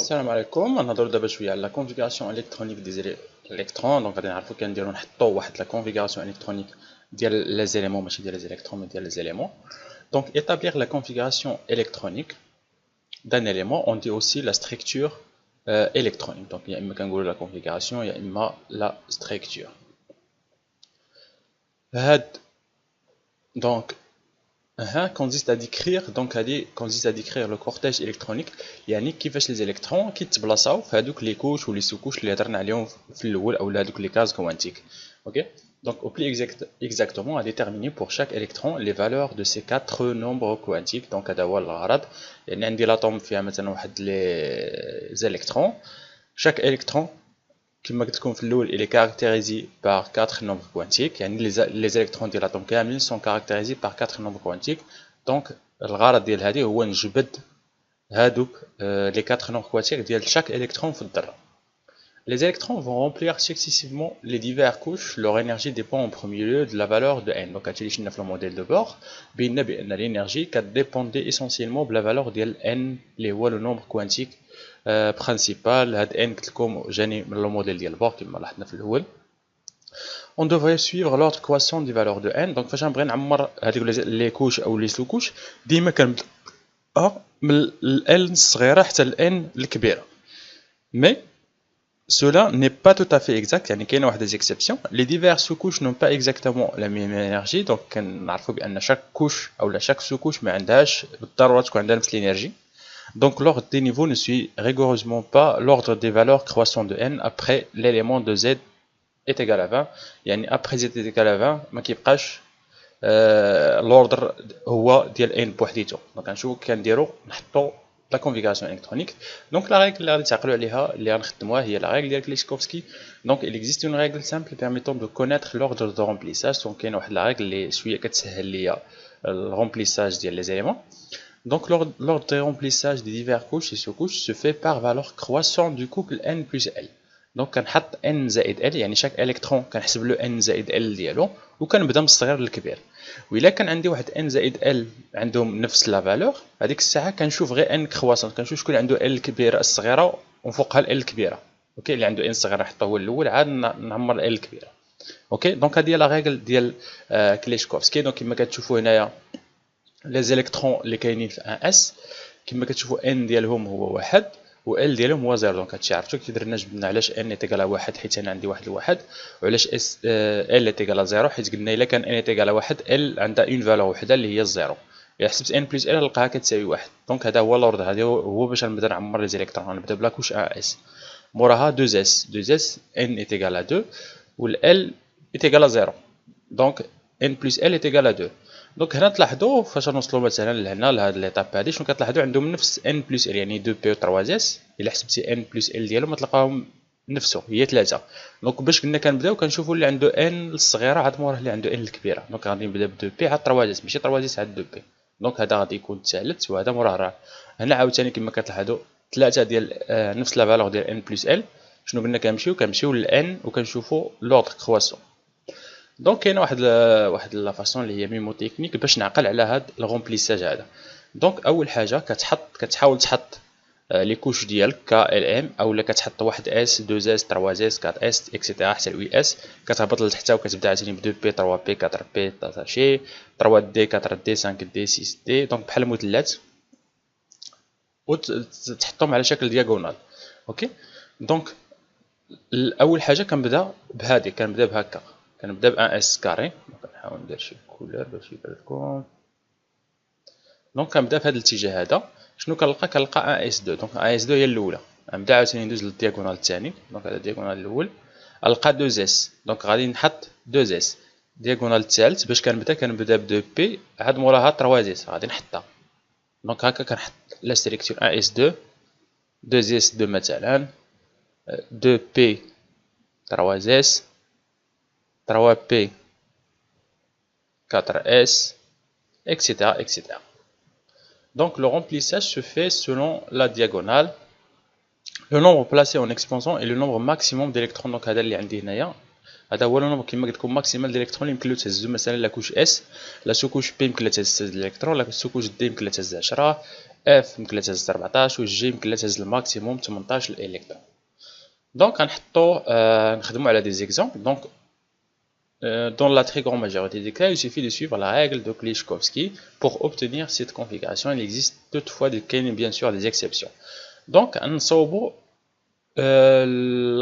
السلام عليكم. غنهضروا دابا شويه على لا كونفيغوراسيون الكترونيك دي الكترون. دونك غادي نعرفوا كنديروا نحطوا واحد لا كونفيغوراسيون الكترونيك ديال لي زيليمون، ماشي ديال لي زيليكترون مي ديال لي زيليمون. Donc établir la configuration électronique d'un élément, on dit aussi la structure électronique. Donc il y a la configuration, il y a la structure. Donc consiste à décrire le cortège électronique. يعني كيفاش les électrons كيتبلاصاو في هذوك les couches ou les sous-couches اللي هضرنا عليهم في الاول او هذوك les cases quantiques. OK. Donc au plus exactement à déterminer pour chaque électron les valeurs de ces quatre nombres quantiques. Donc هذا هو الغرض. يعني عندي l'atome فيها مثلا واحد les électrons. Chaque électron كما قلت لكم في الاول il est caractérisé par 4 nombres quantiques. يعني les électrons ديال l'atome كاملين sont caractérisés par 4 nombres quantiques. Donc الغرض ديال هذه هو نجبد هادوك les 4 nombres quantiques ديال chaque électron في الذرة. Les électrons vont remplir successivement les diverses couches. Leur énergie dépend en premier lieu de la valeur de n. Donc هادشي اللي شفنا في الموديل دو بور بينا بان l'énergie كديبوندي essentiellement de la valeur ديال n اللي هو le nombre quantique principal. هاد n قلت لكم جاني من الموديل ديال بور كما لاحظنا في الاول. On devrait suivre l'ordre croissant des valeurs de n. Donc فاش نبغي نعمر هذوك لي كوش او لي سو كوش ديما كنبدا من ال الصغيره حتى ال n الكبيره. Mais cela n'est pas tout à fait exact. يعني كاينه واحد des exceptions. Les diverses sous-couches n'ont pas exactement la même énergie. Donc كنعرفوا بان chaque couche او chaque sous-couche ما عندهاش بالضروره تكون عندها نفس l'énergie. Donc l'ordre des niveaux ne suit rigoureusement pas l'ordre des valeurs croissant de n après l'élément de z est égal à 20. يعني après z est égal à 20 ما كيبقاش l'ordre هو ديال n بوحديته. دونك غنشوفوا كنديروا نحطوا la configuration électronique. Donc la règle اللي غادي تعقلوا عليها اللي غنخدموها هي la règle ديال كليشكوفسكي. Donc il existe une règle simple permettant de connaître l'ordre de remplissage. Donc كاين واحد la règle اللي شويه كتسهل ليا le remplissage ديال les éléments. Donc l'ordre de remplissage des diverses couches et sous-couches se fait par valeur croissante du couple n plus l. Donc كنحط n زائد l يعني chaque électron كنحسب له n زائد l ديالو وكنبدا من الصغير للكبير. وإلا كان عندي واحد n زائد l عندهم نفس لا فالور هذيك الساعه كنشوف غير n كرواسون، كنشوف شكون عنده l الكبيره الصغيره وفوقها ال الكبيره. اوكي اللي عنده n صغيره نحطه هو الاول عاد نعمر ال الكبيره. اوكي دونك هذه هي لا ريغل ديال كليشكوفسكي. دونك كما كتشوفوا هنايا لي زيليكترون اللي كاينين في 1 اس كما كتشوفوا ان ديالهم هو واحد و ال ديالهم هو 0. دونك هادشي عرفتو كي درنا جبنا علاش ان ايتيكال 1 حيت انا عندي واحد الواحد، وعلاش اس ال ايتيكال 0 حيت قلنا الا كان ان ايتيكال 1 ال عندها اون فالور وحده اللي هي الزيرو. الا حسبت ان بلس ال نلقاها كتساوي 1. دونك هذا هو لورد، هذا هو باش نبدا نعمر لي زيليكترون. نبدا بلا كوش 1 اس موراها 2 اس ان ايتيكال 2 وال ايتيكال 0. دونك ان بلس ال ايتيكال 2. دونك هنا تلاحظوا فاش نوصلوا مثلا لهنا لهاد ليطاب هادي شنو كتلاحظوا عندهم نفس ان بلس ال يعني 2 بي و 3 اس. الا حسبتي ان بلس ال ديالهم تلقاهم نفسه هي 3. دونك باش كنا كنبداو كنشوفوا اللي عنده ان الصغيره عاد موراه اللي عنده ان الكبيره. دونك غادي نبدا ب 2 بي عاد 3 اس ماشي 3 اس عاد 2 بي. دونك هذا غادي يكون ثالث وهذا موراه راه. هنا عاوتاني كما كتلاحظوا 3 ديال نفس لا فالور ديال ان بلس ال. شنو قلنا كنمشيو للان وكنشوفوا لوطر كرواسون. دونك كاينه واحد لا فاصون اللي هي ميمو تكنيك باش نعقل على هاد الغومبليساج هذا. دونك اول حاجه كتحاول تحط لي كوش ديالك ك ال ام اولا كتحط واحد اس 2 اس 3 اس 4 اس اكسيتيرا حتى وي اس. كتهبط لتحت وكتبدا عاوتاني ب 2 بي 3 بي 4 بي طاشي 3 دي 4 دي 5 دي 6 دي. دونك بحال المثلث وتحطهم على شكل دياغونال. اوكي دونك اول حاجه كنبدا بهادي، كنبدا بهكا، كنبدا ب 1 اس كاري. كنحاول ندير شي كولور باش يبان لكم. دونك كنبدا في هذا الاتجاه هذا. شنو كنلقى 1 اس 2. دونك 1 اس 2 هي الاولى. غنبدا عاوتاني ندوز للدياغونال الثاني. دونك هذا الدياغونال الاول القى 2 اس. دونك غادي نحط 2 اس دياغونال الثالث باش كنبدا ب 2 بي عاد موراها 3 اس غادي نحطها. دونك هكا كنحط لا سيليكسيون 1 اس 2 2 اس 2 مثلا 2 بي 3 اس 3P 4S, etc., etc. Donc le remplissage se fait selon la diagonale. Le nombre placé en exposant est le nombre maximum d'électrons. Donc هذا اللي عندي هنايا هذا هو النمبر كما قلت لكم ماكسيمال ديليكترون اللي يمكن له تهزو. مثلا لا كوش اس لا سو كوش بي يمكن لها تهز الالكترون، لا سو كوش دي يمكن لها تهز 10، اف يمكن لها تهز 14 و جي يمكن لها تهز الماكسيموم 18 الالكترون. دونك غنحطو نخدمو على دي زيكزامبل. دونك dans la très grande majorité des cas, il suffit de suivre la règle de Klichkovsky pour obtenir cette configuration. Il existe toutefois bien sûr des exceptions. Donc,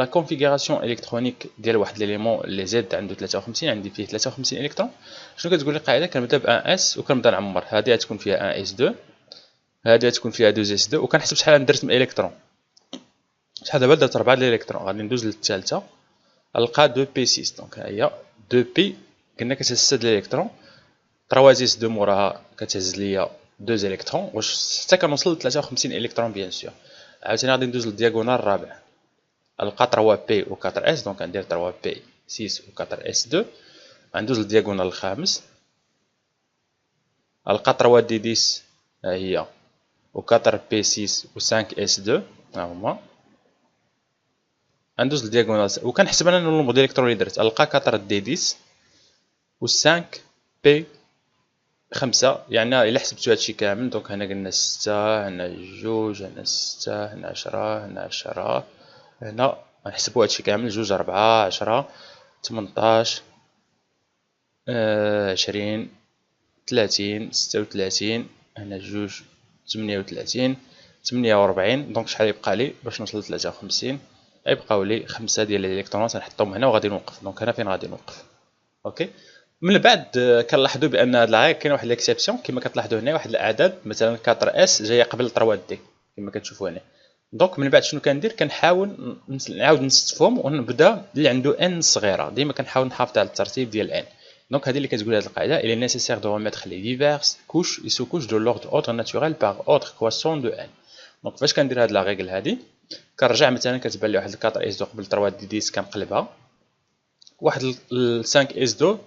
la configuration électronique ديال واحد l'élément اللي زاد عنده 53 عندي فيه 53 الكترون. شنو كتقول لي القاعده؟ كنبدا ب 1 اس وكنبدا نعمر. هذه غتكون فيها 1 اس 2، هذه غتكون فيها 2 اس 2، وكنحسب شحال درت من الكترون. شحال دابا درت 4 الكترون. غادي ندوز للثالثه نلقى 2 بي 6. دونك ها هي 2 بي قلنا كتهز 6 الكترون، 3 اس 2 موراها كتهز ليا 2 الكترون، واش حتى كنوصل ل 53 الكترون بيان سور. عاوتاني غادي ندوز للدياغونال الرابع، نلقى 3 بي و 4 اس. دونك غندير 3 بي 6 و 4 اس 2. غندوز للدياغونال الخامس، نلقى 3 دي 10 ها هي و 4 بي 6 و 5 اس 2 ها هما. غندوز للدياغونال وكنحسب انا النومبر ديال الالكترون اللي درت، نلقى 4 دي 10 و 5 بي 5. يعني الا حسبتو هادشي كامل، دونك هنا قلنا 6، هنا 2، هنا 6، هنا 10، هنا 10، هنا غنحسبو هادشي كامل 2 4 10 18 20 30 36، هنا 2 38 48. دونك شحال يبقى لي باش نوصل ل 53؟ يبقاو لي 5 ديال الالكترونات نحطهم هنا وغادي نوقف. دونك هنا فين غادي نوقف. اوكي. من بعد كنلاحظوا بان هاد لاغ كاين واحد ليكسيبسيون كما كتلاحظوا هنا، واحد الاعداد مثلا 4 اس جايه قبل 3 دي كما كتشوفوا هنا. دونك من بعد شنو كندير؟ كنحاول نعاود نستفهم ونبدا اللي عنده ان صغيره. ديما كنحاول نحافظ على الترتيب ديال ان. دونك هذه اللي كتقول هذه القاعده: il est nécessaire de remettre les diverses couches et sous-couches de l'ordre ordre naturel par ordre croissant de n. دونك فاش كندير هاد لا ريغل هذه، كنرجع مثلا كتبان لي واحد 4 اس 2 قبل 3 دي 10 كنقلبها، واحد 5 اس 2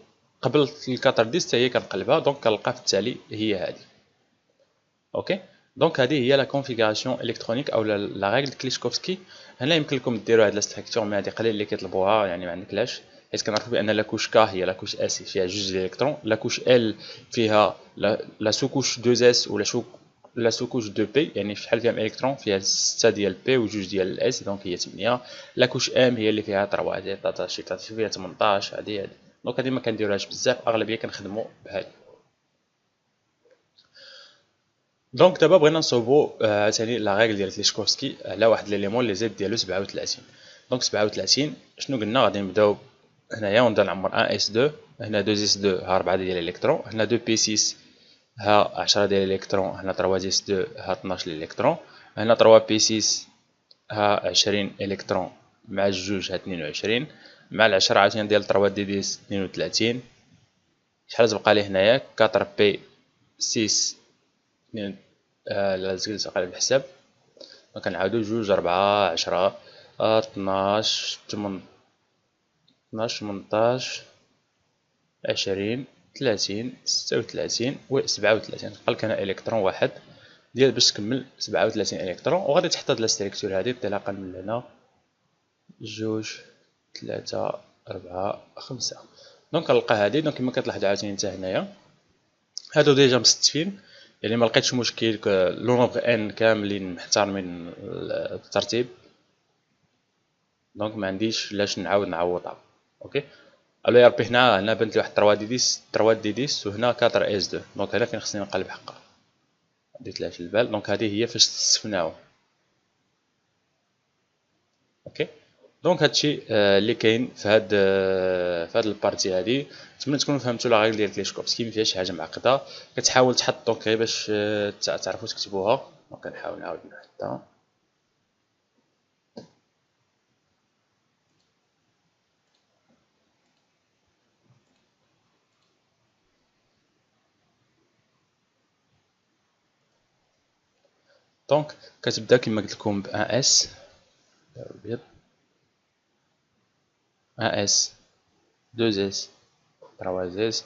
قبل 4 دي حتى هي كنقلبها. دونك كنلقى في التالي هي هذه. اوكي. دونك هذه هي لا كونفيغوراسيون الكترونيك او لا ريغل كليشكوفسكي. هنا يمكن لكم ديروا هاد لا ستركتور، مي هذه قليل اللي كيطلبوها، يعني ما عندكلاش، حيت كنعرفوا بان لا كوش ك هي لا كوش اس فيها 2 الكترون، لا كوش ال فيها لا سوكوش 2 اس ولا لا سوكوش 2 بي، يعني شحال فيها من الكترون؟ فيها 6 ديال بي و 2 ديال الاس، دونك هي 8. لا كوش ام هي اللي فيها 3 ديال 13 فيها 18. هذه دونك هذه ما كنديروهاش بزاف، اغلبيه كنخدموا بهذه. دونك دابا بغينا نصوبوا عاوتاني لا ريغل ديال كليشكوفسكي على واحد ليليمون اللي زاد ديالو 37. دونك 37 شنو قلنا؟ غادي نبداو هنايا ونبدا نعمر 1 اس 2، هنا 2 اس 2 ها 4 ديال الالكترون، هنا 2 بي 6 ها 10 ديال الالكترون، هنا 3 اس 2 ها 12 الالكترون، هنا 3 بي 6 ها 20 الكترون مع الجوج ها 22، مع العشرة عاوتاني ديال 3 دي 10 32. شحال تبقى لي هنايا؟ 4 بي 6 لا زلت قلب الحساب. كنعاودو 2 4 10 12 18 20 30 36 و 37. بقالك هنا الكترون واحد ديال باش تكمل 37 الكترون، وغادي تحط هاد لا ستركتور هادي انطلاقا من هنا 2 3 4 5. دونك كنلقى هادي. دونك كما كتلاحظوا عاوتاني حتى هنايا هادو ديجا مستفين، يعني ما لقيتش مشكل. لو نومبر ان كاملين محترمين الترتيب، دونك ما عنديش لاش نعاود نعوضها. اوكي. الو يا ربي، هنا بنت لي واحد 3 دي 10 وهنا 4 اس 2. دونك هنا فين خصني نقلب حقا، ديت لهاش البال. دونك هذه هي فاش تصفناو. اوكي. دونك هادشي اللي كاين في هاد البارتي هادي. نتمنى تكونوا فهمتوا لا ريغل ديال كليشكوفسكي، ما فيهاش شي حاجه معقده. كتحاول تحط دونك غير باش تعرفوا تكتبوها. دونك كنحاول نعاود نحطها. دونك كتبدا كما قلت لكم ب 1 اس ابيض، 1 اس 2 اس 3 اس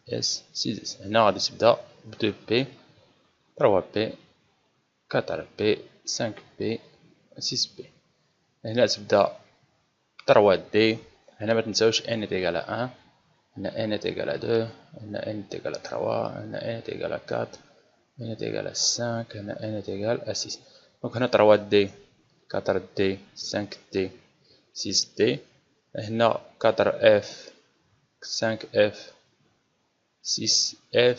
اس 6 اس. هنا غادي تبدا ب 2 بي 3 بي 4 بي 5 بي 6 بي. هنا تبدا 3 دي. هنا ما تنساوش ان تيغال 1، هنا ان تيغال 2، هنا ان تيغال 3، هنا ان تيغال 4 n est égal à 5 هنا n est égal à 6 دونك هنا 3d 4d 5d 6d هنا 4f 5f 6f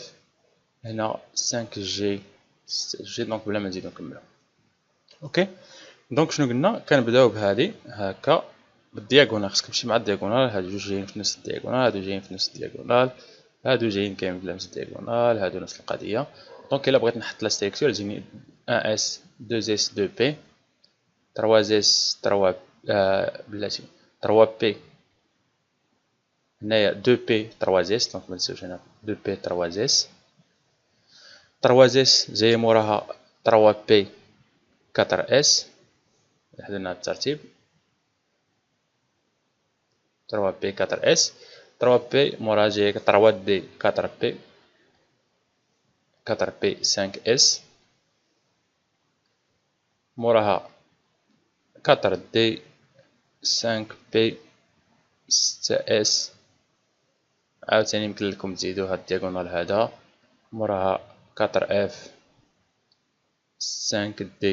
هنا 5g 6g دونك بلا ما نزيدو نكملو. اوكي دونك شنو قلنا؟ كنبداو بهادي هكا بالدياغونال، خصك تمشي مع الدياغونال، هادو جوج جايين في نفس الدياغونال، هادو جايين في نفس الدياغونال، هادو جايين كامل في نفس الدياغونال، هادو نفس القضيه. دونك الا بغيت نحط لا ستركتور تجيني 1s 2s 2p 3s 3 بلاتي 3p هنايا 2p 3s دونك منساوش هنا 2p 3s 3s جايه موراها 3p 4s حدنا الترتيب 3p 4s 3p موراها جايه 3d 4p 4p 5s موراها 4d 5p 6s عاوتاني يمكن لكم تزيدو هاد الدياغونال هذا موراها 4f 5d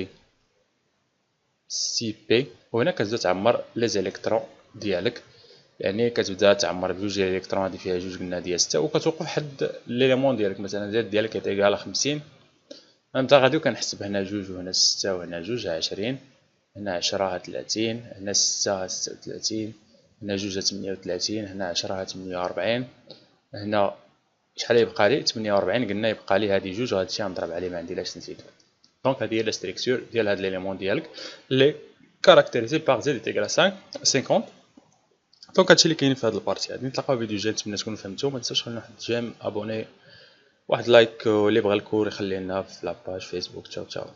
6p وهنا كتبدا تعمر لي زيليكترون ديالك، يعني كتبدا تعمر بجوج ديال الالكترون هادي فيها جوج قلنا ديال 6 وكتوقف حد ليليمون ديالك، مثلا زد ديالك كيعطيك على 50 نبدا غادي وكنحسب هنا جوج وهنا 6 وهنا جوج 20 هنا 10 30 هنا 6 36 هنا جوج 38 هنا 10 48 هنا شحال يبقى لي 48 قلنا يبقى لي هادي جوج وهادشي غنضرب عليه ما عنديلاش نزيدو. دونك هادي هي لا ستركتور ديال هاد ليليمون ديالك لي كاركتيريزي باغ زد ايكال 50. دونك هادشي اللي كاين في هاد البارتي هادي. نتلاقاو في فيديو جاي، نتمنى تكونوا فهمتوا. ما تنساوش خلينا واحد جيم ابوني واحد لايك، واللي بغى الكور يخليه لنا في لاباج فيسبوك. تشاو تشاو.